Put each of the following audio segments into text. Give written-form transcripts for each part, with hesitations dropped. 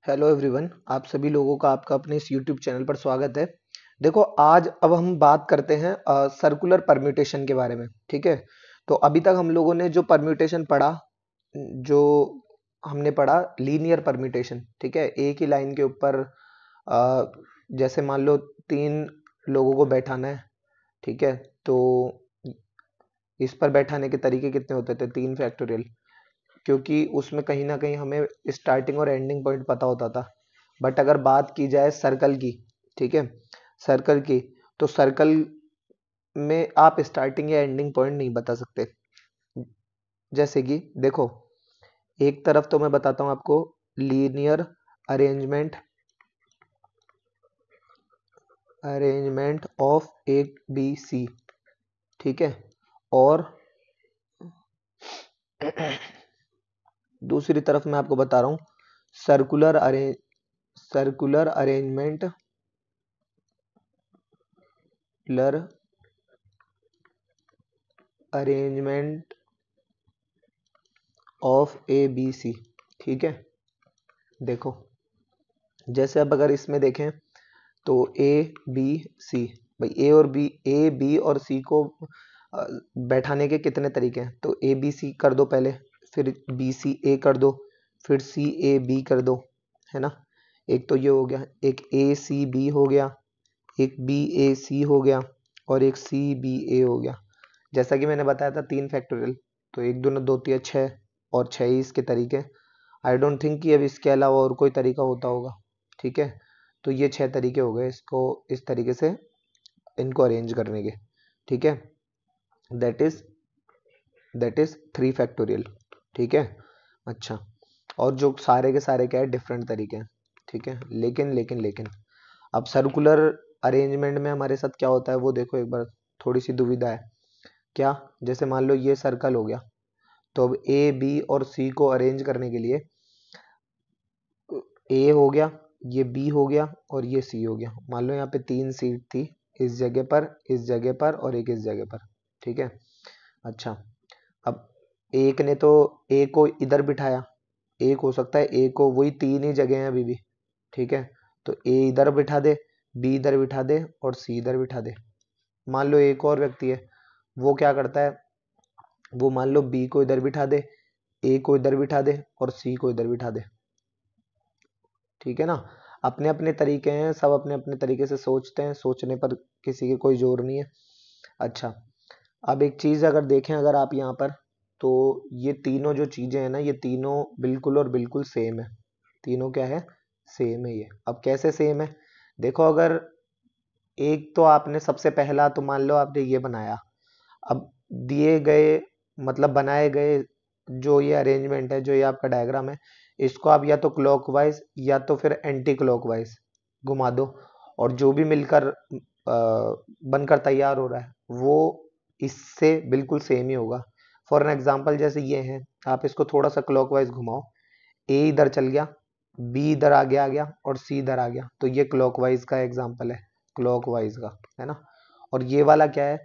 Hello everyone, आप सभी लोगों का आपका अपने इस यूट्यूब चैनल पर स्वागत है। देखो, आज अब हम बात करते हैं सर्कुलर परम्यूटेशन के बारे में। ठीक है। तो अभी तक हम लोगों ने जो परम्यूटेशन पढ़ा, जो हमने पढ़ा लीनियर परम्यूटेशन। ठीक है। एक ही लाइन के ऊपर जैसे मान लो तीन लोगों को बैठाना है। ठीक है। तो इस पर बैठाने के तरीके कितने होते थे? 3 फैक्टोरियल। क्योंकि उसमें कहीं ना कहीं हमें स्टार्टिंग और एंडिंग पॉइंट पता होता था। बट अगर बात की जाए सर्कल की, ठीक है, सर्कल की, तो सर्कल में आप स्टार्टिंग या एंडिंग पॉइंट नहीं बता सकते। जैसे कि देखो, एक तरफ तो मैं बताता हूं आपको linear arrangement arrangement of A B C. ठीक है। और दूसरी तरफ मैं आपको बता रहा हूं circular arrangement arrangement of A B C. ठीक है। देखो, जैसे अब अगर इसमें देखें तो ए बी सी, भाई ए बी और सी को बैठाने के कितने तरीके हैं? तो ए बी सी कर दो पहले, फिर बी सी ए कर दो, फिर सी ए बी कर दो, है ना। एक तो ये हो गया, एक ए सी बी हो गया, एक बी ए सी हो गया, और एक सी बी ए हो गया। जैसा कि मैंने बताया था 3 फैक्टोरियल, तो एक दूना दो तिया 6, और 6 ही इसके तरीके। आई डोंट थिंक कि अब इसके अलावा और कोई तरीका होता होगा। ठीक है। तो ये 6 तरीके हो गए इसको इस तरीके से इनको अरेंज करने के। ठीक है। That is that is 3 factorial. ठीक है। अच्छा, और जो सारे के सारे क्या है, डिफरेंट तरीके हैं। ठीक है। लेकिन लेकिन लेकिन अब सर्कुलर अरेंजमेंट में हमारे साथ क्या होता है वो देखो एक बार। थोड़ी सी दुविधा है क्या? जैसे मान लो ये सर्कल हो गया, तो अब ए बी और सी को अरेंज करने के लिए ए हो गया, ये बी हो गया, और ये सी हो गया। मान लो यहाँ पे 3 सीट थी, इस जगह पर, इस जगह पर, और एक इस जगह पर। ठीक है। अच्छा, अब एक ने तो ए को इधर बिठाया, एक हो सकता है ए को, वही 3 ही जगह हैं अभी भी। ठीक है। तो ए इधर बिठा दे, बी इधर बिठा दे, और सी इधर बिठा दे। मान लो एक और व्यक्ति है, वो क्या करता है, वो मान लो बी को इधर बिठा दे, ए को इधर बिठा दे, और सी को इधर बिठा दे। ठीक है ना। अपने अपने तरीके हैं, सब अपने अपने तरीके से सोचते हैं, सोचने पर किसी के कोई जोर नहीं है। अच्छा, अब एक चीज अगर देखें अगर आप यहाँ पर, तो ये तीनों जो चीजें हैं ना, ये तीनों बिल्कुल और बिल्कुल सेम है। तीनों क्या है? सेम है। ये अब कैसे सेम है? देखो, अगर एक तो आपने सबसे पहला तो मान लो आपने ये बनाया, अब दिए गए मतलब बनाए गए जो ये अरेंजमेंट है, जो ये आपका डायग्राम है, इसको आप या तो क्लॉकवाइज या तो फिर एंटी क्लॉकवाइज घुमा दो, और जो भी मिलकर बनकर तैयार हो रहा है वो इससे बिल्कुल सेम ही होगा। फॉर एन एग्जाम्पल, जैसे ये है, आप इसको थोड़ा सा क्लॉकवाइज घुमाओ, ए इधर चल गया, बी इधर आगे आ गया, और सी इधर आ गया, तो ये क्लॉकवाइज का एग्जाम्पल है, क्लॉकवाइज का, है ना। और ये वाला क्या है?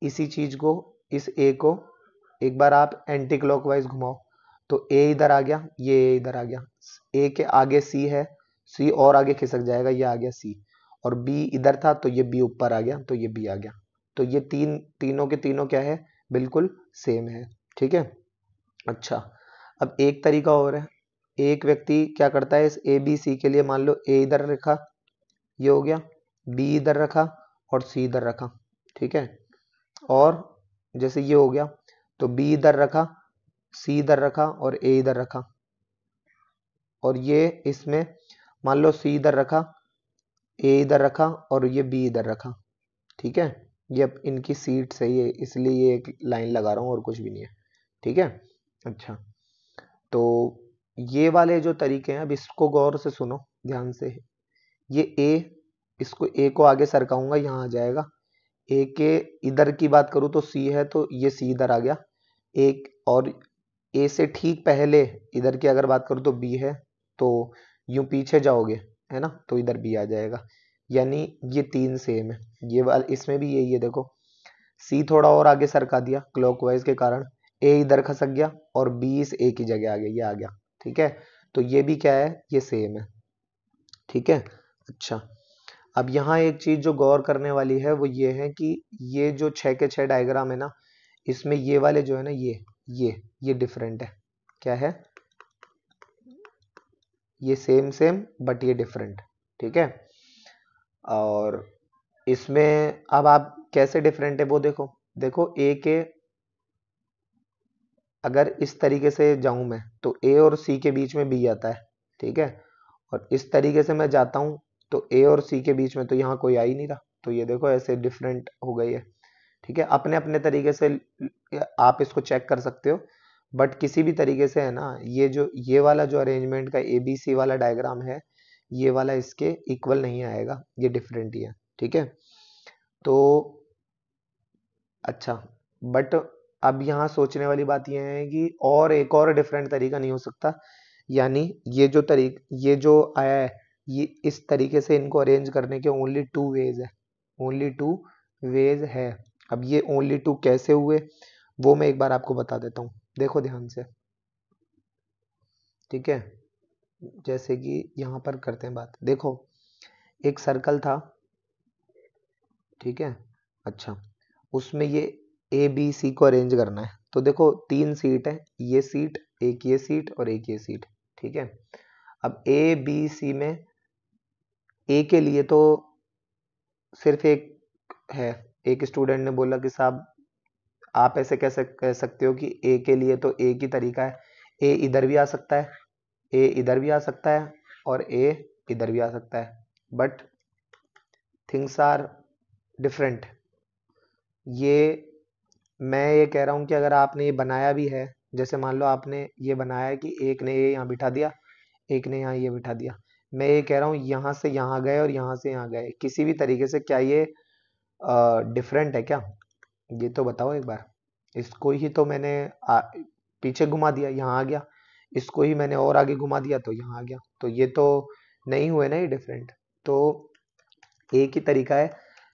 इसी चीज को, इस ए को एक बार आप एंटी क्लॉकवाइज घुमाओ, तो ए इधर आ गया, ये इधर आ गया, ए के आगे सी है, सी और आगे खिसक जाएगा, ये आ गया सी, और बी इधर था तो ये बी ऊपर आ गया, तो ये बी आ गया। तो ये तीनों के तीनों क्या है? बिल्कुल सेम है। ठीक है। अच्छा, अब एक तरीका और है। एक व्यक्ति क्या करता है, इस ए बी सी के लिए मान लो ए इधर रखा, ये हो गया, बी इधर रखा, और सी इधर रखा। ठीक है। और जैसे ये हो गया, तो बी इधर रखा, सी इधर रखा, और ए इधर रखा, और ये इसमें मान लो सी इधर रखा, ए इधर रखा, और ये बी इधर रखा। ठीक है। ये अब इनकी सीट सही है, इसलिए ये एक लाइन लगा रहा हूं, और कुछ भी नहीं है। ठीक है। अच्छा, तो ये वाले जो तरीके हैं, अब इसको गौर से सुनो ध्यान से। ये ए, इसको ए को आगे सरकाऊंगा, यहाँ आ जाएगा। ए के इधर की बात करूं तो सी है, तो ये सी इधर आ गया। एक और ए से ठीक पहले इधर की अगर बात करूं तो बी है, तो यूं पीछे जाओगे, है ना, तो इधर बी आ जाएगा। यानी ये 3 सेम है। ये वाला इसमें भी यही है। देखो, सी थोड़ा और आगे सरका दिया क्लॉकवाइज के कारण, ए इधर खसक गया, और बी इस ए की जगह आ गया, ये आ गया। ठीक है। तो ये भी क्या है, ये सेम है। ठीक है। अच्छा, अब यहाँ एक चीज जो गौर करने वाली है वो ये है कि ये जो 6 के 6 डायग्राम है ना, इसमें ये वाले जो है ना, ये डिफरेंट है। क्या है, ये सेम सेम बट ये डिफरेंट। ठीक है। और इसमें अब आप कैसे डिफरेंट है वो देखो। देखो ए के, अगर इस तरीके से जाऊं मैं तो ए और सी के बीच में बी आता है। ठीक है। और इस तरीके से मैं जाता हूं तो ए और सी के बीच में तो यहाँ कोई आ ही नहीं रहा, तो ये देखो ऐसे डिफरेंट हो गई है। ठीक है। अपने अपने तरीके से आप इसको चेक कर सकते हो, बट किसी भी तरीके से है ना, ये वाला जो अरेंजमेंट का एबीसी वाला डायग्राम है, ये वाला इसके इक्वल नहीं आएगा, ये डिफरेंट ही है। ठीक है। तो अच्छा, बट अब यहाँ सोचने वाली बात यह है कि और एक और डिफरेंट तरीका नहीं हो सकता, यानी ये जो आया है, ये इस तरीके से इनको अरेंज करने के ओनली 2 वेज है। ओनली 2 वेज है। अब ये ओनली 2 कैसे हुए वो मैं एक बार आपको बता देता हूँ, देखो ध्यान से। ठीक है। जैसे कि यहाँ पर करते हैं बात, देखो एक सर्कल था। ठीक है। अच्छा, उसमें ये बी सी को अरेंज करना है, तो देखो 3 सीट है, ये सीट, एक ये सीट और एक ये सीट। ठीक है। अब ए बी सी में ए के लिए तो सिर्फ एक है। एक स्टूडेंट ने बोला कि साहब आप ऐसे कैसे कह सकते हो कि ए के लिए तो एक ही तरीका है, ए इधर भी आ सकता है, ए इधर भी आ सकता है और ए इधर भी आ सकता है, बट थिंग्स आर डिफरेंट। ये मैं ये कह रहा हूँ कि अगर आपने ये बनाया भी है, जैसे मान लो आपने ये बनाया है कि एक ने ये यहाँ बिठा दिया, एक ने यहाँ ये बिठा दिया, मैं ये कह रहा हूँ यहाँ से यहाँ गए और यहाँ से यहाँ गए, किसी भी तरीके से क्या ये डिफरेंट है क्या? ये तो बताओ एक बार। इसको ही तो मैंने पीछे घुमा दिया, यहाँ आ गया, इसको ही मैंने और आगे घुमा दिया तो यहाँ आ गया, तो ये तो नहीं हुए ना ये डिफरेंट। तो एक ही तरीका है,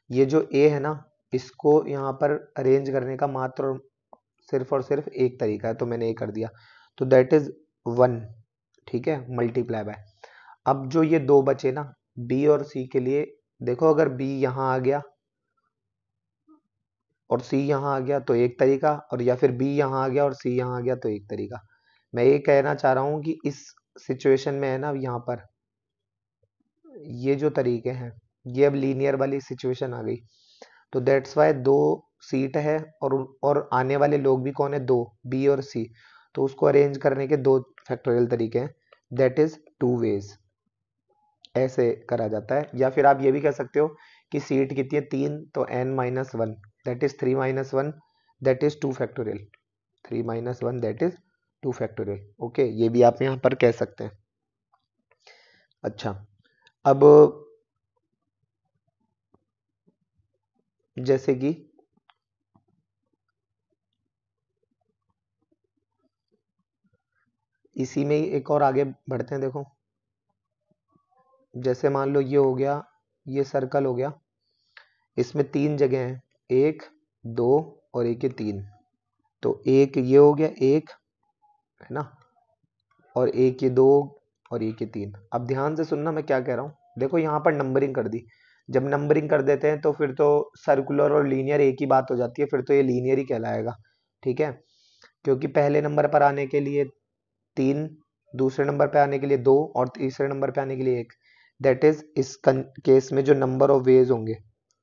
ये जो ए है ना, इसको यहाँ पर अरेंज करने का मात्र और सिर्फ एक तरीका है, तो मैंने ये कर दिया, तो दैट इज 1। ठीक है, मल्टीप्लाई बाय। अब जो ये 2 बचे ना बी और सी के लिए, देखो अगर बी यहाँ आ गया और सी यहाँ आ गया तो एक तरीका, और या फिर बी यहाँ आ गया और सी यहाँ आ गया तो एक तरीका। मैं ये कहना चाह रहा हूँ कि इस सिचुएशन में है ना, यहाँ पर ये जो तरीके हैं, ये अब लीनियर वाली सिचुएशन आ गई, तो दैट्स वाई 2 सीट है और आने वाले लोग भी कौन है, 2, बी और सी, तो उसको अरेंज करने के 2 फैक्टोरियल तरीके हैं, दैट इज 2 वेज। ऐसे करा जाता है। या फिर आप ये भी कह सकते हो कि सीट कितनी है, 3, तो n-1 that is 3-1 that is 2 factorial. 3-1 that is 2 factorial. Okay, ये भी आप यहाँ पर कह सकते हैं। अच्छा, अब जैसे कि इसी में ही एक और आगे बढ़ते हैं। देखो जैसे मान लो ये हो गया, ये सर्कल हो गया, इसमें 3 जगह हैं, 1 2 और एक ये 3, तो एक ये हो गया, एक है ना, और एक ये 2 और एक ये 3। अब ध्यान से सुनना मैं क्या कह रहा हूँ। देखो यहाँ पर नंबरिंग कर दी, जब नंबरिंग कर देते हैं तो फिर तो सर्कुलर और लीनियर एक ही बात हो जाती है, फिर तो ये लीनियर ही कहलाएगा। ठीक है, क्योंकि पहले नंबर पर आने के लिए 3, दूसरे नंबर पे आने के लिए 2 और तीसरे नंबर पे आने के लिए 1, दैट इज इस केस में जो नंबर ऑफ वेज होंगे,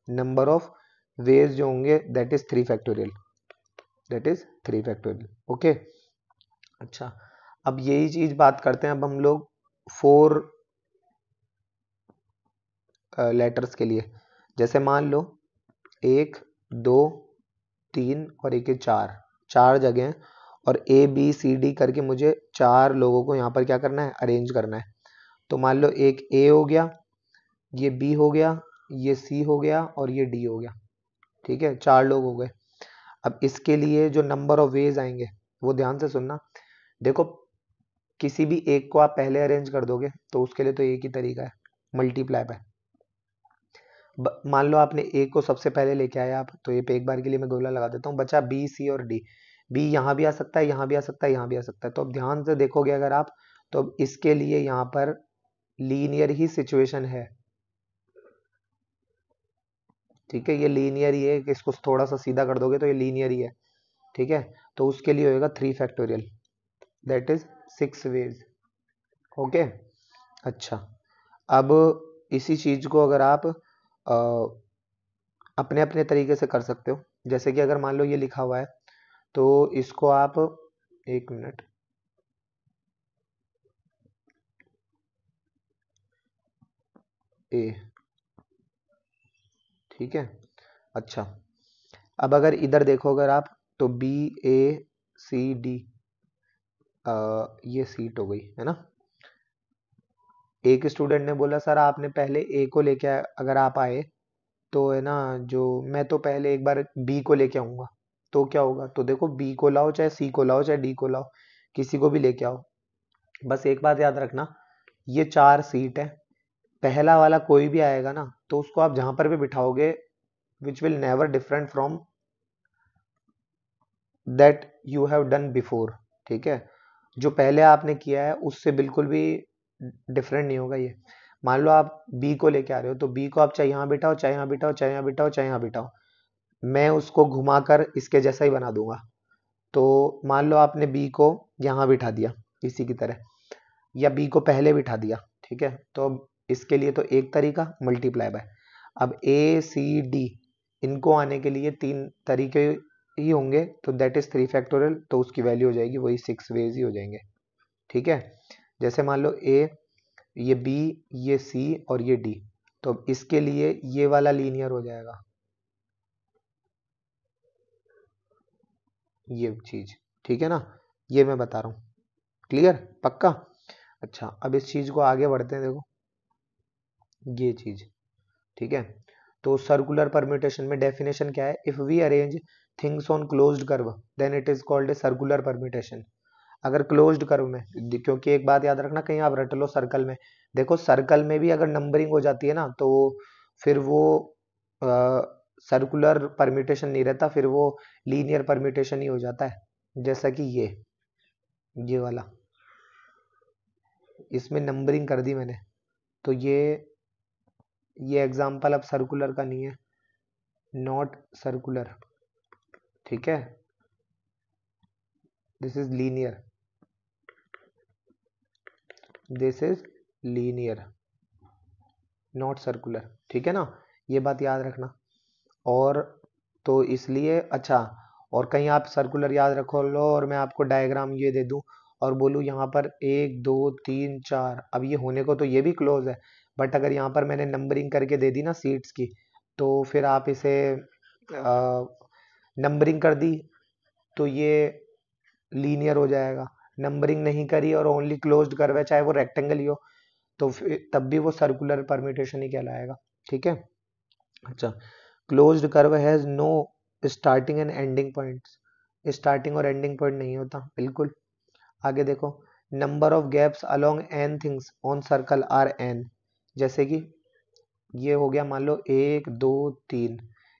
नंबर ऑफ वेज जो होंगे that is 3 factorial, that is 3 factorial. Okay. अच्छा, अब यही चीज बात करते हैं अब हम लोग 4 लेटर्स के लिए। जैसे मान लो 1 2 3 और एक 4 जगह हैं, और ए बी सी डी करके मुझे 4 लोगों को यहाँ पर क्या करना है, अरेंज करना है। तो मान लो एक ए हो गया, ये बी हो गया, ये सी हो गया और ये डी हो गया। ठीक है, 4 लोग हो गए। अब इसके लिए जो नंबर ऑफ वेज आएंगे वो ध्यान से सुनना। देखो किसी भी एक को आप पहले अरेंज कर दोगे तो उसके लिए तो एक ही तरीका है, मल्टीप्लाई बाय। मान लो आपने ए को सबसे पहले लेके आया आप, तो ये पे एक बार के लिए मैं गोला लगा देता हूँ, बचा बी सी और डी। बी यहाँ भी आ सकता है, यहाँ भी आ सकता है, यहाँ भी आ सकता है। तो अब ध्यान से देखोगे अगर आप, तो अब इसके लिए यहाँ पर लीनियर ही सिचुएशन है, ठीक है, ये लीनियर ही है कि इसको थोड़ा सा सीधा कर दोगे तो ये लीनियर ही है, ठीक है। तो उसके लिए होएगा 3 factorial, that is 6 ways. Okay, अच्छा, अब इसी चीज को अगर आप अपने अपने तरीके से कर सकते हो, जैसे कि अगर मान लो ये लिखा हुआ है तो इसको आप, एक मिनट, ए, ठीक है, अच्छा। अब अगर इधर देखो अगर आप, तो बी ए सी डी, ये सीट हो गई है ना। एक स्टूडेंट ने बोला सर आपने पहले ए को लेके अगर आप आए तो है ना, जो मैं तो पहले एक बार बी को लेके आऊंगा, तो क्या होगा, तो देखो बी को लाओ चाहे सी को लाओ चाहे डी को लाओ, किसी को भी लेके आओ, बस एक बात याद रखना, ये 4 सीट है, पहला वाला कोई भी आएगा ना तो उसको आप जहां पर भी बिठाओगे which will never different from that you have done before, ठीक है, जो पहले आपने किया है उससे बिल्कुल भी डिफरेंट नहीं होगा ये। मान लो आप बी को लेके आ रहे हो तो बी को आप चाहे यहाँ बिठाओ चाहे यहाँ बिठाओ चाहे यहाँ बिठाओ चाहे यहाँ बिठाओ, मैं उसको घुमाकर इसके जैसा ही बना दूंगा। तो मान लो आपने बी को यहाँ बिठा दिया इसी की तरह, या बी को पहले बिठा दिया, ठीक है, तो अब इसके लिए तो एक तरीका मल्टीप्लाई बाय, अब ए सी डी इनको आने के लिए 3 तरीके ही होंगे, तो दैट इज 3 फैक्टोरियल, तो उसकी वैल्यू हो जाएगी वही 6 वेज ही हो जाएंगे, ठीक है। जैसे मान लो ए, ये बी, ये सी और ये डी, तो अब इसके लिए ये वाला लीनियर हो जाएगा, ये चीज, ठीक है ना, ये मैं बता रहा हूँ, क्लियर, पक्का। अच्छा, अब इस चीज को आगे बढ़ते हैं, देखो ये चीज, ठीक है। तो सर्कुलर परम्यूटेशन में डेफिनेशन क्या है, if we arrange things on closed curve then it is called a circular permutation. अगर क्लोज्ड कर्व में, क्योंकि एक बात याद रखना कहीं आप रट लो सर्कल में, देखो सर्कल में भी अगर नंबरिंग हो जाती है ना तो फिर वो सर्कुलर परम्यूटेशन नहीं रहता, फिर वो लीनियर परम्यूटेशन ही हो जाता है, जैसा कि ये वाला, इसमें नंबरिंग कर दी मैंने, तो ये एग्जाम्पल अब सर्कुलर का नहीं है, नॉट सर्कुलर, ठीक है, this is linear, this is linear not circular, ठीक है ना, ये बात याद रखना। और तो इसलिए अच्छा, और कहीं आप सर्कुलर याद रखो लो और मैं आपको डायग्राम ये दे दूं और बोलूं यहाँ पर 1 2 3 4, अब ये होने को तो ये भी क्लोज है, बट अगर यहाँ पर मैंने नंबरिंग करके दे दी ना सीट्स की, तो फिर आप इसे नंबरिंग कर दी तो ये लीनियर हो जाएगा, नंबरिंग नहीं करी और ओनली क्लोज्ड कर्व है चाहे वो रेक्टेंगल ही हो, तो फिर तब भी वो सर्कुलर परम्यूटेशन ही कहलाएगा, ठीक है। अच्छा, closed curve has no starting and ending points, starting और एंडिंग पॉइंट नहीं होता बिल्कुल। आगे देखो, number of gaps along n things on circle are n, जैसे कि ये हो गया, मान लो 1 2 3,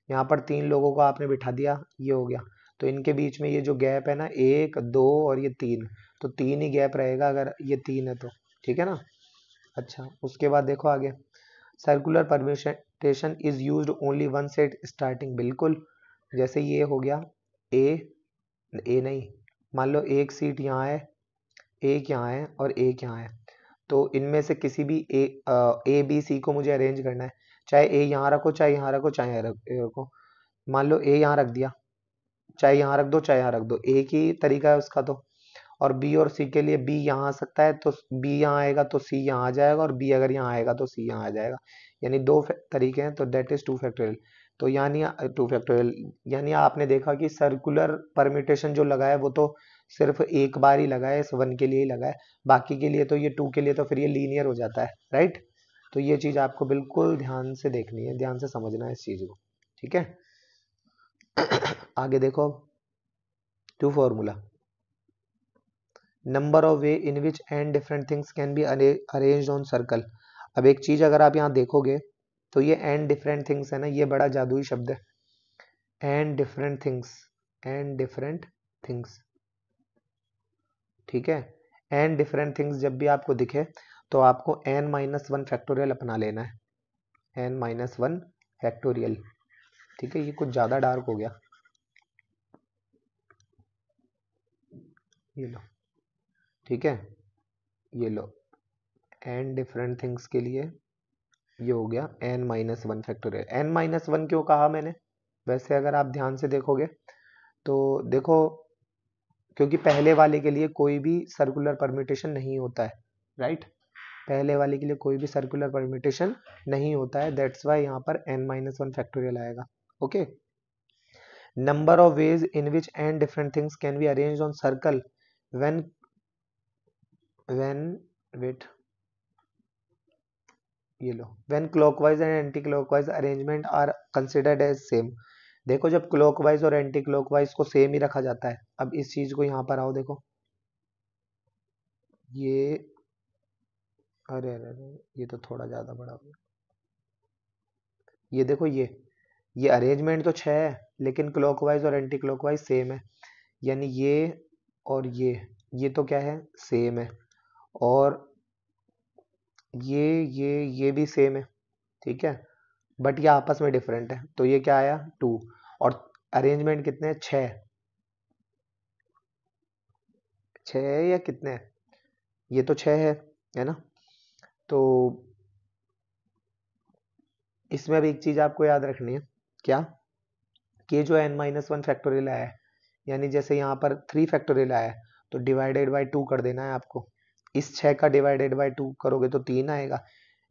यहाँ पर 3 लोगों को आपने बिठा दिया, ये हो गया, तो इनके बीच में ये जो गैप है ना 1 2 और ये 3, तो 3 ही गैप रहेगा अगर ये 3 है तो, ठीक है ना। अच्छा, उसके बाद देखो आगे, circular permutation is used only one set starting, बिल्कुल, जैसे ये हो गया ए, ए नहीं, मान लो एक सीट यहाँ है, एक यहाँ है और एक यहाँ है, तो इनमें से किसी भी ए बी सी को मुझे अरेंज करना है, चाहे ए यहाँ रखो चाहे यहाँ रखो चाहे यहाँ रखो, मान लो ए यहाँ रख दिया, चाहे यहाँ रख दो चाहे यहाँ रख दो, एक ही तरीका है उसका तो। और बी और सी के लिए बी यहाँ आ सकता है तो बी यहाँ आएगा तो सी यहाँ आ जाएगा, और बी अगर यहाँ आएगा तो सी यहाँ आ जाएगा, यानी दो तरीके हैं, तो दैट इज 2 फैक्टोरियल। तो यानी 2 फैक्टोरियल, यानी आपने देखा कि सर्कुलर परम्यूटेशन जो लगा है वो तो सिर्फ एक बार ही लगा है, इस 1 के लिए ही लगा है, बाकी के लिए तो ये 2 के लिए तो फिर ये लीनियर हो जाता है, राइट। तो ये चीज आपको बिल्कुल ध्यान से देखनी है, ध्यान से समझना है इस चीज को, ठीक है। आगे देखो, two formula, number of way in which n different things can be arranged on circle. अब एक चीज अगर आप यहाँ देखोगे तो ये एन डिफरेंट थिंग्स है ना, ये बड़ा जादुई शब्द है, n different things, n different things, ठीक है, एन डिफरेंट थिंग्स जब भी आपको दिखे तो आपको n-1 फैक्टोरियल अपना लेना है, n-1 फैक्टोरियल। ठीक है, ये कुछ ज़्यादा डार्क हो गया, ये लो। ठीक है, ये लो, n डिफरेंट थिंग्स के लिए ये हो गया n-1 फैक्टोरियल। n-1 क्यों कहा मैंने? वैसे अगर आप ध्यान से देखोगे तो देखो, क्योंकि पहले वाले के लिए कोई भी सर्कुलर परम्यूटेशन नहीं होता है, राइट? पहले वाले के लिए कोई भी सर्कुलर परम्यूटेशन नहीं होता है, दैट्स वाई यहाँ पर n-1 फैक्टोरियल आएगा। Okay, number of ways in which n different things can be arranged on circle when wait, ये लो, when clockwise and anti clockwise arrangement are considered as same. देखो, जब क्लॉकवाइज और anti clockwise को same ही रखा जाता है। अब इस चीज को यहाँ पर आओ, देखो ये, अरे अरे अरे, ये तो थोड़ा ज्यादा बड़ा हो गया। ये देखो, ये अरेंजमेंट तो 6 है, लेकिन क्लॉकवाइज और एंटी क्लॉकवाइज सेम है, यानी ये और ये तो क्या है, सेम है। और ये भी सेम है, ठीक है, बट ये आपस में डिफरेंट है, तो ये क्या आया 2। और अरेंजमेंट कितने हैं, 6 है या कितने हैं? ये तो 6 है ना? तो इसमें अब एक चीज आपको याद रखनी है, क्या कि जो n-1 फैक्टोरियल आया है, यानी जैसे यहाँ पर 3 फैक्टोरियल आया है, तो डिवाइडेड बाय 2 कर देना है आपको। इस 6 का डिवाइडेड बाय 2 करोगे तो 3 आएगा।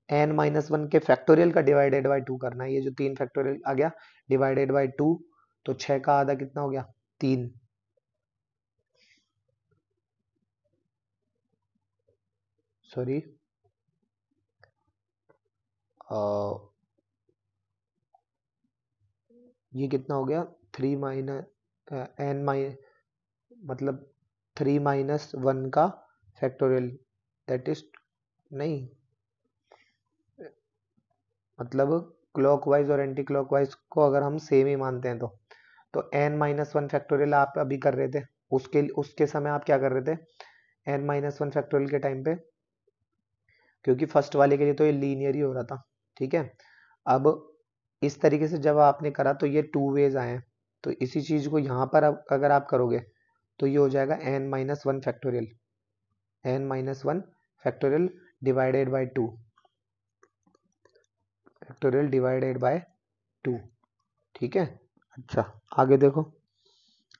n-1 के फैक्टोरियल का डिवाइडेड बाय 2 करना है, ये जो 3 फैक्टोरियल आ गया डिवाइडेड बाय 2, तो 6 का आधा कितना हो गया, 3। सॉरी, ये कितना हो गया, 3 माइनस एन माइ मतलब 3-1 का फैक्टोरियल, दैट इज, नहीं, मतलब क्लॉकवाइज और एंटी क्लॉकवाइज को अगर हम सेम ही मानते हैं तो n-1 फैक्टोरियल आप अभी कर रहे थे, उसके समय आप क्या कर रहे थे n-1 फैक्टोरियल के टाइम पे, क्योंकि फर्स्ट वाले के लिए तो ये लीनियर ही हो रहा था, ठीक है। अब इस तरीके से जब आपने करा तो ये 2 वेज आए हैं, तो इसी चीज को यहाँ पर अब अगर आप करोगे तो ये हो जाएगा n-1 factorial, n-1 factorial divided by 2, factorial divided by 2, ठीक है। अच्छा, आगे देखो,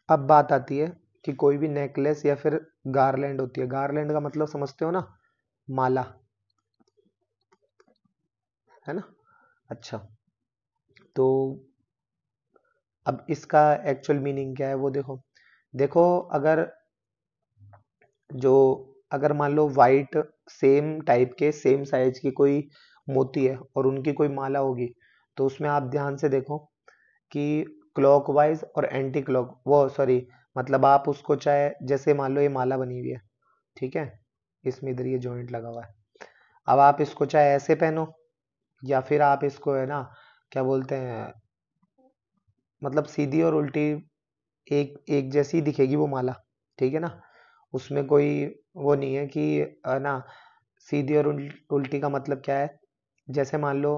अब बात आती है कि कोई भी नेकलेस या फिर गारलैंड होती है, गारलैंड का मतलब समझते हो ना, माला, है ना? अच्छा, तो अब इसका एक्चुअल मीनिंग क्या है वो देखो। देखो, अगर जो अगर मान लो वाइट सेम टाइप के सेम साइज की कोई मोती है और उनकी कोई माला होगी, तो उसमें आप ध्यान से देखो कि क्लॉकवाइज और एंटी क्लॉक, वो सॉरी, मतलब आप उसको चाहे, जैसे मान लो ये माला बनी हुई है, ठीक है, इसमें इधर ये जॉइंट लगा हुआ है, अब आप इसको चाहे ऐसे पहनो या फिर आप इसको, है ना, क्या बोलते हैं, मतलब सीधी और उल्टी एक एक जैसी दिखेगी वो माला, ठीक है ना, उसमें कोई वो नहीं है कि, है ना, सीधी और उल्टी का मतलब क्या है, जैसे मान लो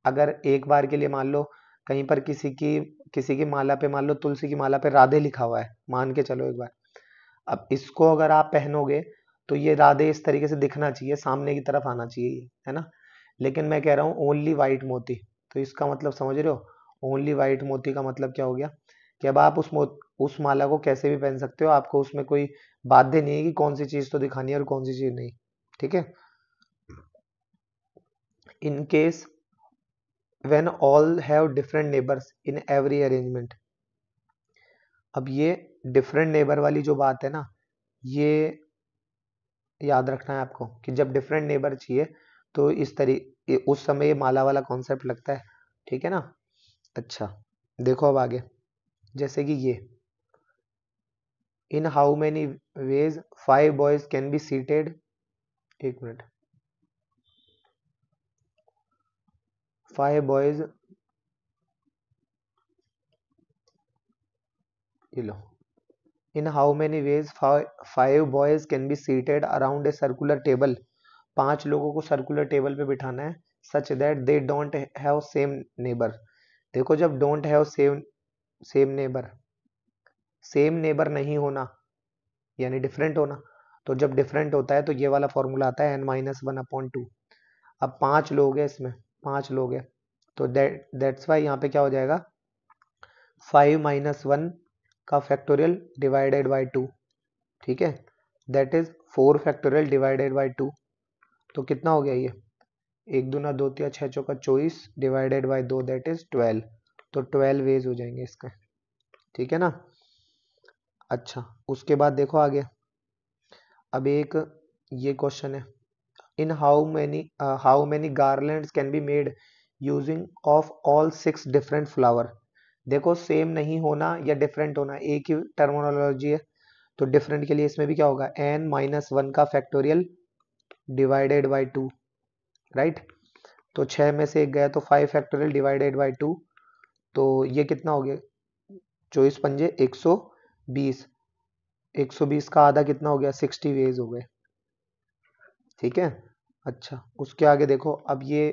अगर एक बार के लिए मान लो कहीं पर किसी की माला पे, मान लो तुलसी की माला पे राधे लिखा हुआ है, मान के चलो एक बार, अब इसको अगर आप पहनोगे तो ये राधे इस तरीके से दिखना चाहिए, सामने की तरफ आना चाहिए ये, है ना, लेकिन मैं कह रहा हूँ ओनली वाइट मोती, तो इसका मतलब समझ रहे हो, ओनली वाइट मोती का मतलब क्या हो गया कि अब आप उस माला को कैसे भी पहन सकते हो, आपको उसमें कोई बाध्य नहीं है कि कौन सी चीज तो दिखानी है और कौन सी चीज नहीं, ठीक है। In case when all have different neighbors in every arrangement, अब ये डिफरेंट नेबर वाली जो बात है ना, ये याद रखना है आपको कि जब डिफरेंट नेबर चाहिए तो उस समय ये माला वाला कॉन्सेप्ट लगता है, ठीक है ना। अच्छा, देखो अब आगे, जैसे कि ये, in how many ways 5 boys can be seated, एक मिनट, 5 बॉयज, ये लो, in how many ways 5 boys can be seated around a circular table. 5 लोगों को सर्कुलर टेबल पे बिठाना है such that they don't have same neighbour. देखो जब डोंट हैव सेम नेबर नहीं होना यानी डिफरेंट होना, तो जब डिफरेंट होता है तो ये वाला फॉर्मूला आता है n-1/2। अब 5 लोग हैं इसमें, 5 लोग हैं, तो दैट्स वाई यहाँ पे क्या हो जाएगा 5 - 1 का फैक्टोरियल डिवाइडेड बाई 2। ठीक है, that is 4 factorial divided by 2। तो कितना हो गया ये 1 दूना 2 तिया 6 चौका 24 डिवाइडेड बाई 2 दैट इज 12। तो 12 वेज हो जाएंगे इसके। ठीक है ना। अच्छा उसके बाद देखो आगे, अब एक ये क्वेश्चन है, इन how many garlands can be made using of all 6 different flower. देखो सेम नहीं होना या डिफरेंट होना एक ही टर्मिनोलॉजी है, तो डिफरेंट के लिए इसमें भी क्या होगा n-1 का फैक्टोरियल डिवाइडेड बाई 2, राइट। तो 6 में से एक गया तो 5 फैक्टोरियल डिवाइडेड बाई 2, तो ये कितना हो गया 24 पंजे 120। 120 का आधा कितना हो गया 60 वेज हो गए। ठीक है। अच्छा उसके आगे देखो, अब ये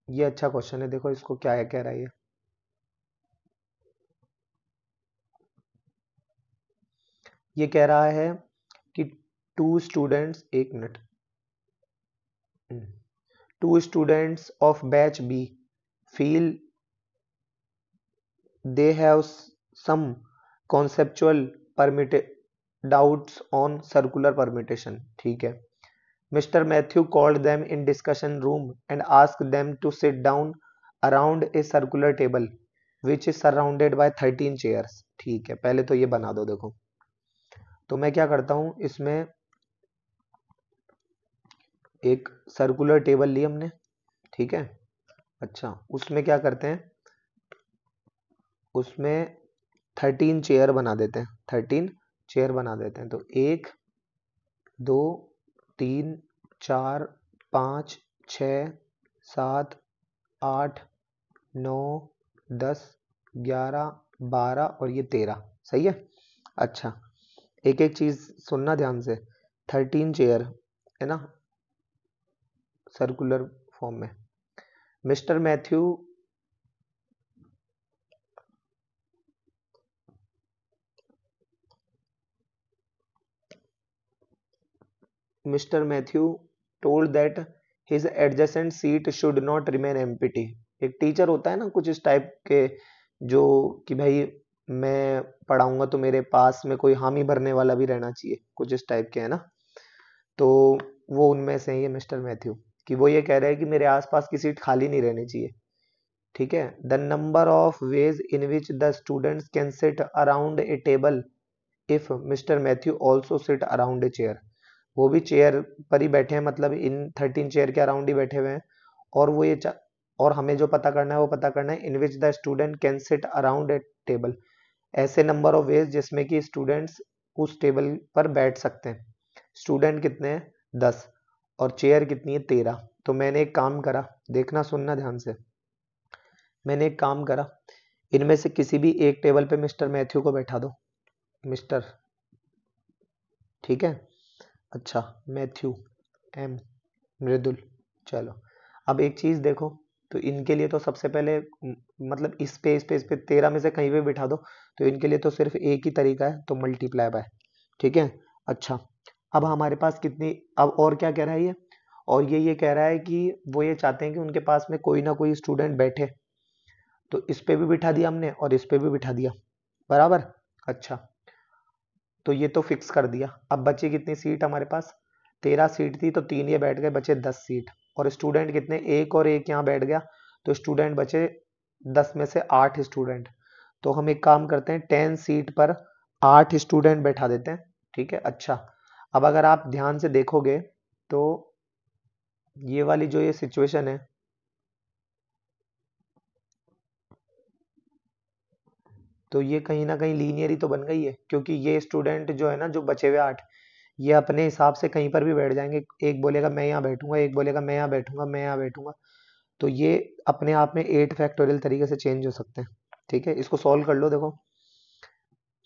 अच्छा क्वेश्चन है, देखो इसको क्या है कह रहा है ये कह रहा है कि 2 स्टूडेंट्स, एक minute, 2 students of batch B feel they have some conceptual doubts on circular permutation। ठीक है, Mr. Matthew called them in discussion room and asked them to sit down around a circular table which is surrounded by 13 chairs। ठीक है, पहले तो ये बना दो। देखो तो मैं क्या करता हूं, इसमें एक सर्कुलर टेबल ली हमने, ठीक है। अच्छा उसमें क्या करते हैं, उसमें 13 चेयर बना देते हैं, 13 चेयर बना देते हैं। तो 1 2 3 4 5 6 7 8 9 10 11 12 और ये 13, सही है। अच्छा एक एक चीज सुनना ध्यान से, 13 चेयर है ना सर्कुलर फॉर्म में। Mister Matthew Mr. Matthew told that his adjacent seat should not remain empty। एक टीचर होता है ना कुछ इस टाइप के, जो कि भाई मैं पढ़ाऊंगा तो मेरे पास में कोई हामी भरने वाला भी रहना चाहिए, कुछ इस टाइप के है ना। तो वो उनमें से ही है मिस्टर मैथ्यू, कि वो ये कह रहे हैं कि मेरे आसपास की सीट खाली नहीं रहनी चाहिए। ठीक है, the number of ways in which the students can sit around a table if mister Matthew also seat around a chair. वो भी चेयर पर ही बैठे हैं, मतलब इन 13 चेयर के अराउंड ही बैठे हुए हैं। और वो और हमें जो पता करना है वो पता करना है in which the student can sit around a table, ऐसे नंबर ऑफ वेज जिसमें कि स्टूडेंट्स उस टेबल पर बैठ सकते हैं। स्टूडेंट कितने हैं 10 और चेयर कितनी है 13। तो मैंने एक काम करा, देखना सुनना ध्यान से, मैंने एक काम करा, इनमें से किसी भी एक टेबल पे मिस्टर मैथ्यू को बैठा दो, मिस्टर, ठीक है। अच्छा मैथ्यू एम मृदुल, चलो अब एक चीज देखो, तो इनके लिए तो सबसे पहले मतलब इस पे 13 में से कहीं पे बिठा दो, तो इनके लिए तो सिर्फ एक ही तरीका है, तो मल्टीप्लाई बाय। ठीक है। अच्छा अब हमारे पास कितनी, अब और क्या कह रहा है ये, और ये कह रहा है कि वो ये चाहते हैं कि उनके पास में कोई ना कोई स्टूडेंट बैठे, तो इस पे भी बिठा दिया हमने और इस पे भी बिठा दिया, बराबर। अच्छा तो ये तो फिक्स कर दिया। अब बची कितनी सीट हमारे पास, 13 सीट थी, तो 3 ये बैठ गए, बचे 10 सीट। और स्टूडेंट कितने, एक और एक यहाँ बैठ गया, तो स्टूडेंट बचे 10 में से 8 स्टूडेंट। तो हम एक काम करते हैं 10 सीट पर 8 स्टूडेंट बैठा देते हैं। ठीक है। अच्छा अब अगर आप ध्यान से देखोगे तो ये वाली जो ये सिचुएशन है, तो ये कहीं ना कहीं लीनियर ही तो बन गई है, क्योंकि ये स्टूडेंट जो है ना, जो बचे हुए 8, ये अपने हिसाब से कहीं पर भी बैठ जाएंगे। एक बोलेगा मैं यहाँ बैठूंगा, एक बोलेगा मैं यहाँ बैठूंगा, मैं यहाँ बैठूंगा। तो ये अपने आप में 8 फैक्टोरियल तरीके से चेंज हो सकते हैं। ठीक है, इसको सॉल्व कर लो। देखो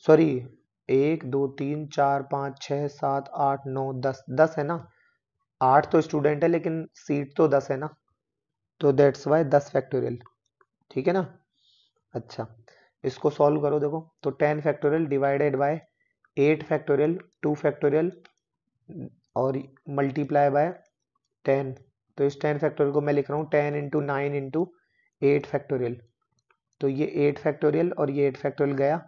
सॉरी, 1 2 3 4 5 6 7 8 9 10, 10 है ना। 8 तो स्टूडेंट है लेकिन सीट तो 10 है ना, तो दैट्स वाई 10 फैक्टोरियल। ठीक है ना। अच्छा, इसको सॉल्व करो। देखो तो 10 factorial divided by 8 factorial 2 factorial और मल्टीप्लाई बाय 10। तो इस 10 फैक्टोरियल को मैं लिख रहा हूँ 10 इंटू 9 इंटू 8 फैक्टोरियल। तो ये 8 फैक्टोरियल और ये 8 फैक्टोरियल गया।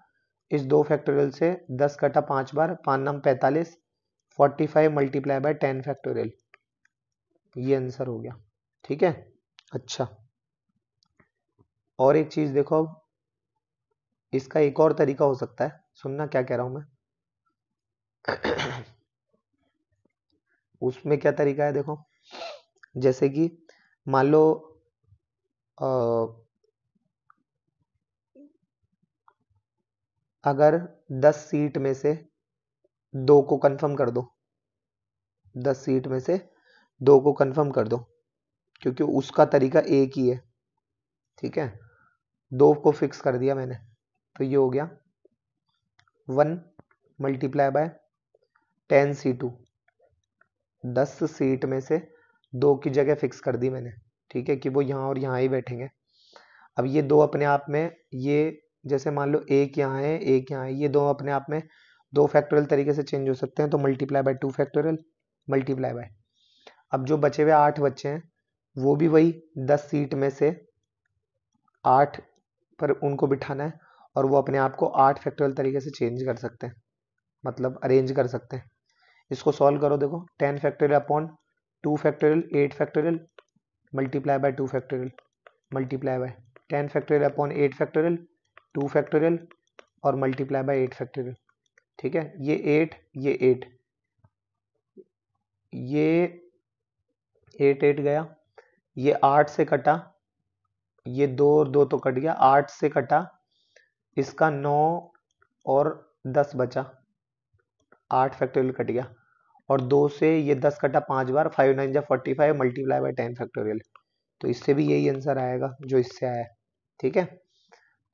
इस 2 फैक्टोरियल से 10 कटा 5 बार, 5 नम 45, 45 मल्टीप्लाई बाय 10 फैक्टोरियल। ये आंसर हो गया। ठीक है। अच्छा, और एक चीज देखो, अब इसका एक और तरीका हो सकता है, सुनना क्या कह रहा हूं मैं। उसमें क्या तरीका है देखो, जैसे कि मान लो अगर 10 सीट में से 2 को कंफर्म कर दो, 10 सीट में से 2 को कंफर्म कर दो, क्योंकि उसका तरीका एक ही है। ठीक है, 2 को फिक्स कर दिया मैंने, तो ये हो गया 1 मल्टीप्लाई बाय 10 C2। 10 सीट में से 2 की जगह फिक्स कर दी मैंने। ठीक है, कि वो यहाँ और यहाँ ही बैठेंगे। अब ये दो अपने आप में, ये जैसे मान लो एक यहाँ है एक यहाँ है, ये दो अपने आप में 2 फैक्टोरियल तरीके से चेंज हो सकते हैं। तो multiply by 2 factorial multiply bye, अब जो बचे हुए 8 बच्चे हैं वो भी वही 10 सीट में से 8 पर उनको बिठाना है, और वो अपने आप को 8 फैक्टोरियल तरीके से चेंज कर सकते हैं, मतलब अरेंज कर सकते हैं। इसको सॉल्व करो। देखो 10 factorial upon 2 factorial 8 factorial multiply bye 2 factorial multiply bye 10 factorial upon 8 factorial 2 factorial और मल्टीप्लाई बाय 8 फैक्टोरियल। ठीक है, ये 8 ये 8 ये 8 8 गया, ये 8 से कटा, ये 2 और 2 तो कट गया, 8 से कटा, इसका 9 और 10 बचा, 8 फैक्टोरियल कट गया, और 2 से ये 10 कटा 5 बार, 5 9 जा 45 मल्टीप्लाई बाय 10 फैक्टोरियल। तो इससे भी यही आंसर आएगा जो इससे आया है। ठीक है,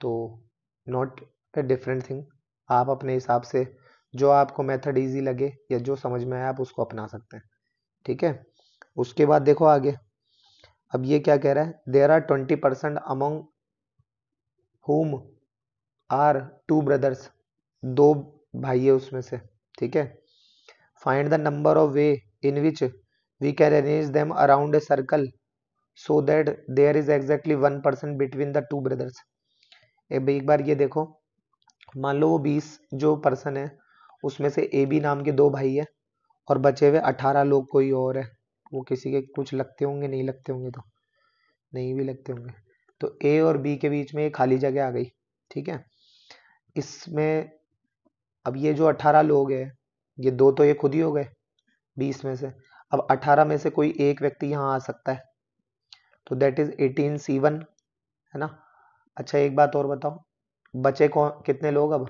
तो नॉट ए डिफरेंट थिंग, आप अपने हिसाब से जो आपको मेथड इजी लगे या जो समझ में आए आप उसको अपना सकते हैं। ठीक है, उसके बाद देखो आगे। अब ये क्या कह रहा है, there are 20% among whom are 2 brothers, 2 भाई है उसमें से। ठीक है, find the number of way in which we can arrange them around a circle so that there is exactly 1% between the 2 brothers. एक बार ये देखो, मान लो वो 20 जो पर्सन है उसमें से ए बी नाम के 2 भाई है, और बचे हुए 18 लोग कोई और है। वो किसी के कुछ लगते होंगे, नहीं लगते होंगे, तो नहीं भी लगते होंगे। तो ए और बी के बीच में एक खाली जगह आ गई। ठीक है, इसमें अब ये जो 18 लोग हैं, ये 2 तो ये खुद ही हो गए 20 में से। अब 18 में से कोई एक व्यक्ति यहाँ आ सकता है, तो दैट इज 18C1, है ना। अच्छा, एक बात और बताओ, बचे कौन कितने लोग, अब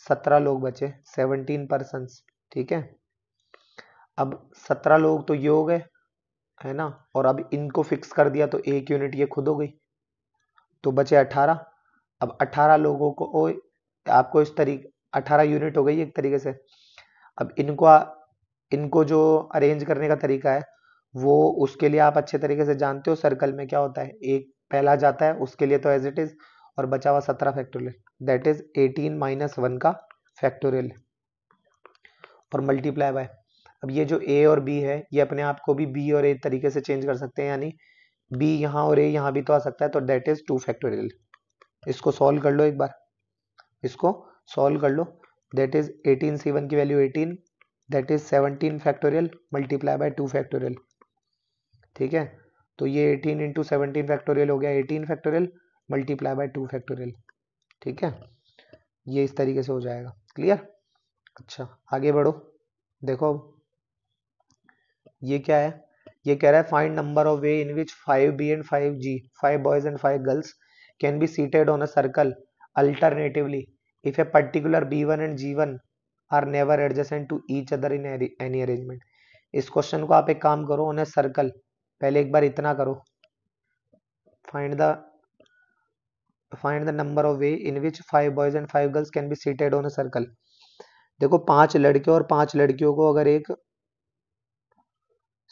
17 लोग बचे, 17 पर्सन्स। ठीक है, अब 17 लोग तो ये हो गए, है ना, और अब इनको फिक्स कर दिया तो एक यूनिट ये खुद हो गई, तो बचे 18। अब 18 लोगों को आपको इस तरीके 18 यूनिट हो गई एक तरीके से। अब इनको जो अरेंज करने का तरीका है वो उसके लिए आप अच्छे तरीके से जानते हो, सर्कल में क्या होता है, एक पहला जाता है उसके लिए तो एज इट इज, और बचा हुआ 17 फैक्टोरियल, दैट इज 18 - 1 का फैक्टोरियल, और मल्टीप्लाई बाय। अब ये जो ए और बी है ये अपने आप को भी बी और ए तरीके से चेंज कर सकते हैं, यानी बी यहाँ और ए यहाँ भी तो आ सकता है, तो दैट इज 2 फैक्टोरियल। इसको सॉल्व कर लो एक बार, इसको सॉल्व कर लो। दैट इज 18C1 की value 18, that is 17 factorial multiply bye 2 factorial. ठीक है, तो ये 18 इंटू 17 फैक्टोरियल हो गया 18 फैक्टोरियल मल्टीप्लाई बाय 2 फैक्टोरियल। ठीक है, ये इस तरीके से हो जाएगा। क्लियर। अच्छा, आगे बढ़ो। देखो ये क्या है, ये कह रहा है find number of way in which 5B and 5G 5 boys and 5 girls can be seated on a circle alternatively if a particular B1 and G1 are never adjacent to each other in any arrangement. इस question को आप एक काम करो, on a circle पहले एक बार इतना करो, find the find the number of way in which 5 boys and 5 girls can be seated on a circle. देखो 5 लड़के और 5 लड़कियों को अगर एक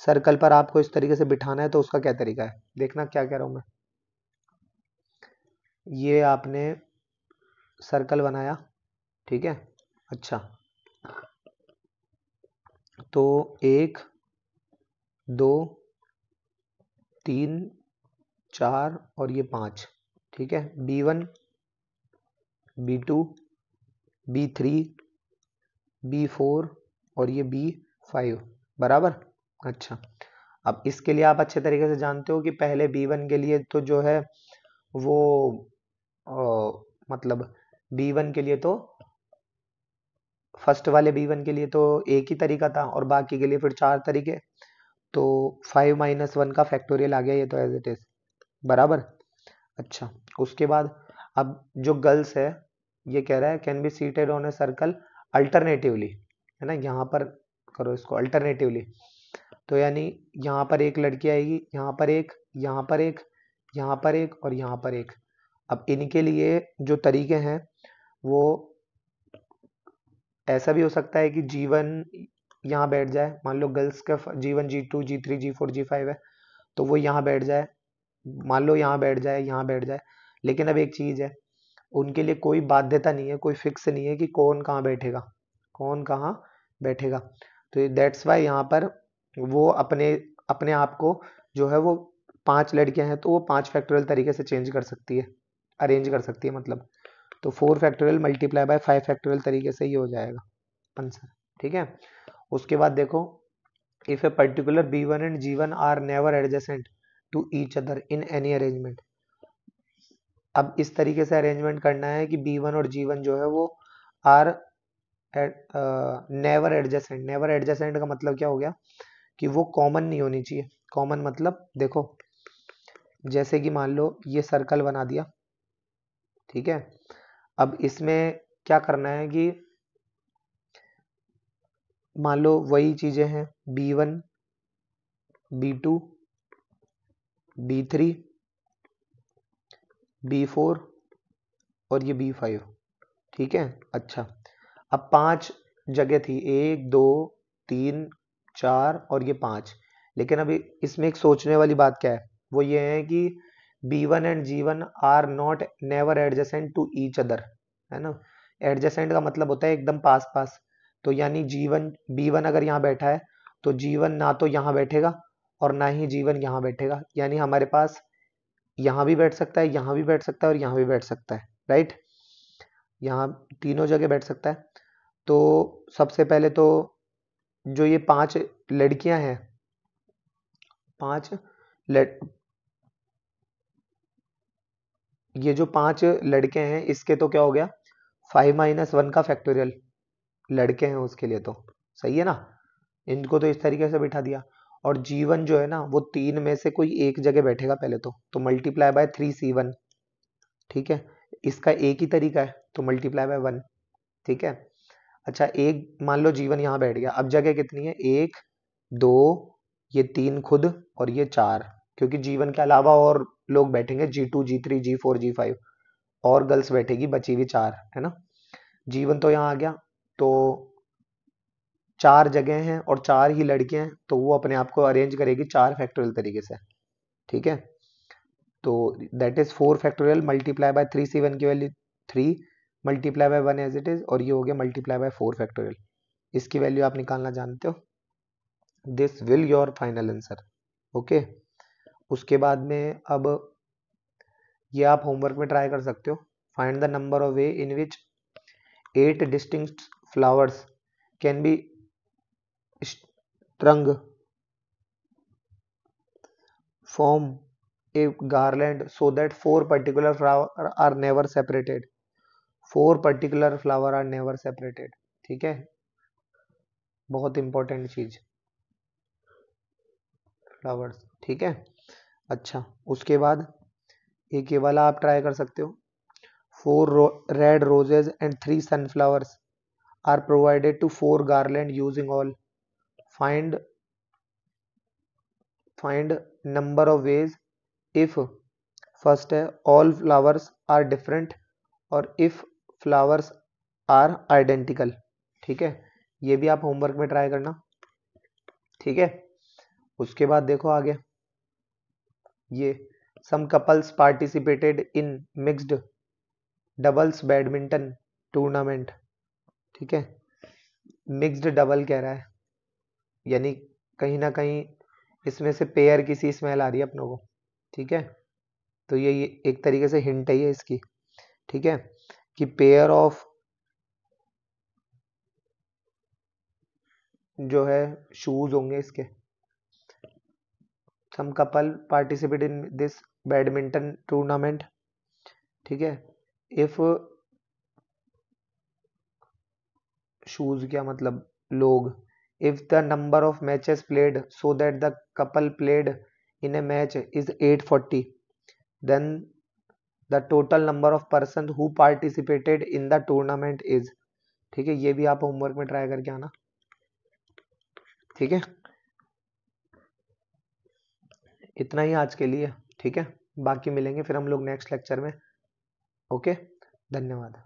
सर्कल पर आपको इस तरीके से बिठाना है तो उसका क्या तरीका है, देखना क्या कह रहा हूं मैं। ये आपने सर्कल बनाया, ठीक है। अच्छा, तो 1 2 3 4 और ये 5, ठीक है। B1 B2 B3 B4 और ये B5 बराबर। अच्छा, अब इसके लिए आप अच्छे तरीके से जानते हो कि पहले B1 के लिए तो जो है वो मतलब B1 के लिए तो फर्स्ट वाले B1 के लिए तो एक ही तरीका था और बाकी के लिए फिर 4 तरीके। तो 5 - 1 का फैक्टोरियल आ गया ये तो एज इट इज बराबर। अच्छा, उसके बाद अब जो गर्ल्स है ये कह रहा है can be seated on a circle alternatively, है ना। यहाँ पर करो इसको अल्टरनेटिवली, तो यानी यहाँ पर एक लड़की आएगी, यहाँ पर एक, यहाँ पर एक, यहाँ पर एक और यहाँ पर एक। अब इनके लिए जो तरीके हैं वो ऐसा भी हो सकता है कि G1 यहाँ बैठ जाए, मान लो गर्ल्स का G1 G2 G3 G4 G5 है तो वो यहाँ बैठ जाए, मान लो यहाँ बैठ जाए, यहाँ बैठ जाए। लेकिन अब एक चीज है, उनके लिए कोई बाध्यता नहीं है, कोई फिक्स नहीं है कि कौन कहाँ बैठेगा, कौन कहाँ बैठेगा। तो दैट्स वाई यहाँ पर वो अपने अपने आप को जो है वो 5 लड़कियां हैं तो वो 5 फैक्टोरियल तरीके से चेंज कर सकती है, अरेंज कर सकती है मतलब। तो 4 फैक्टोरियल मल्टीप्लाई बाय 5 फैक्टोरियल तरीके से ही हो जाएगा आंसर, ठीक है। उसके बाद देखो, if a particular B1 and G1 are never adjacent to each other in any arrangement. अब इस तरीके से अरेंजमेंट करना है कि B1 और G1 जो है वो are never adjacent. Never adjacent का मतलब क्या हो गया कि वो कॉमन नहीं होनी चाहिए। कॉमन मतलब देखो, जैसे कि मान लो ये सर्कल बना दिया, ठीक है। अब इसमें क्या करना है कि मान लो वही चीजें हैं B1 B2 B3 B4 और ये B5, ठीक है। अच्छा, अब 5 जगह थी, 1 2 3 4 और ये 5। लेकिन अभी इसमें एक सोचने वाली बात क्या है, वो ये है कि B1 and G1 are not never adjacent to each other, है ना। एडजेसेंट का मतलब होता है एकदम पास पास। तो यानी G1 B1 अगर यहाँ बैठा है तो G1 ना तो यहाँ बैठेगा और ना ही G1 यहाँ बैठेगा, यानी हमारे पास यहाँ भी बैठ सकता है, यहाँ भी बैठ सकता है और यहाँ भी बैठ सकता है, राइट। यहाँ तीनों जगह बैठ सकता है। तो सबसे पहले तो जो ये 5 लड़कियां हैं, 5 लड़ ये जो 5 लड़के हैं इसके तो क्या हो गया, 5 - 1 का फैक्टोरियल लड़के हैं उसके लिए तो सही है ना। इनको तो इस तरीके से बिठा दिया। और G1 जो है ना वो 3 में से कोई एक जगह बैठेगा पहले तो मल्टीप्लाई बाय 3C1, ठीक है। इसका एक ही तरीका है तो मल्टीप्लाई बाय 1, ठीक है। अच्छा, एक मान लो G1 यहाँ बैठ गया, अब जगह कितनी है, 1 2 ये 3 खुद और ये 4, क्योंकि G1 के अलावा और लोग बैठेंगे G2 G3 G4 G5 और गर्ल्स बैठेगी बची हुई 4, है ना। G1 तो यहाँ आ गया, तो 4 जगह हैं और 4 ही लड़के हैं तो वो अपने आप को अरेंज करेगी 4 फैक्टोरियल तरीके से, ठीक है। तो that is 4 factorial multiply by 3C1 की value 3 multiply by 1 as it is, और ये हो गया मल्टीप्लाई बाय 4 फैक्टोरियल। इसकी वैल्यू आप निकालना जानते हो, this will your final answer, okay. उसके बाद में अब ये आप होमवर्क में ट्राई कर सकते हो। Find the number of way in which 8 distinct flowers can be strung form a garland so that 4 particular flower are never separated। 4 particular flower are never separated, ठीक है। बहुत इंपॉर्टेंट चीज फ्लावर्स, ठीक है। अच्छा, उसके बाद एक ये वाला आप ट्राई कर सकते हो। 4 red roses and 3 sunflowers are provided to 4 garland using all। find number of ways if first है ऑल फ्लावर्स आर डिफरेंट और इफ फ्लावर्स आर आइडेंटिकल। ठीक है, ये भी आप होमवर्क में ट्राई करना। ठीक है, उसके बाद देखो आगे, ये some couples participated in mixed doubles badminton tournament. ठीक है, मिक्स्ड डबल कह रहा है, यानी कहीं ना कहीं इसमें से पेयर की सी स्मेल आ रही है अपनों को। ठीक है, तो ये एक तरीके से हिंट है ये इसकी। ठीक है, कि पेयर ऑफ जो है शूज होंगे इसके। Some couple participate in this badminton tournament. ठीक है, इफ शूज क्या मतलब लोग, if the number of matches played so that the couple played in a match is 840 then the total number of person who participated in the tournament is. ठीक है, ये भी आप होमवर्क में ट्राई करके आना। ठीक है, इतना ही आज के लिए। ठीक है, बाकी मिलेंगे फिर हम लोग नेक्स्ट लेक्चर में। ओके, धन्यवाद।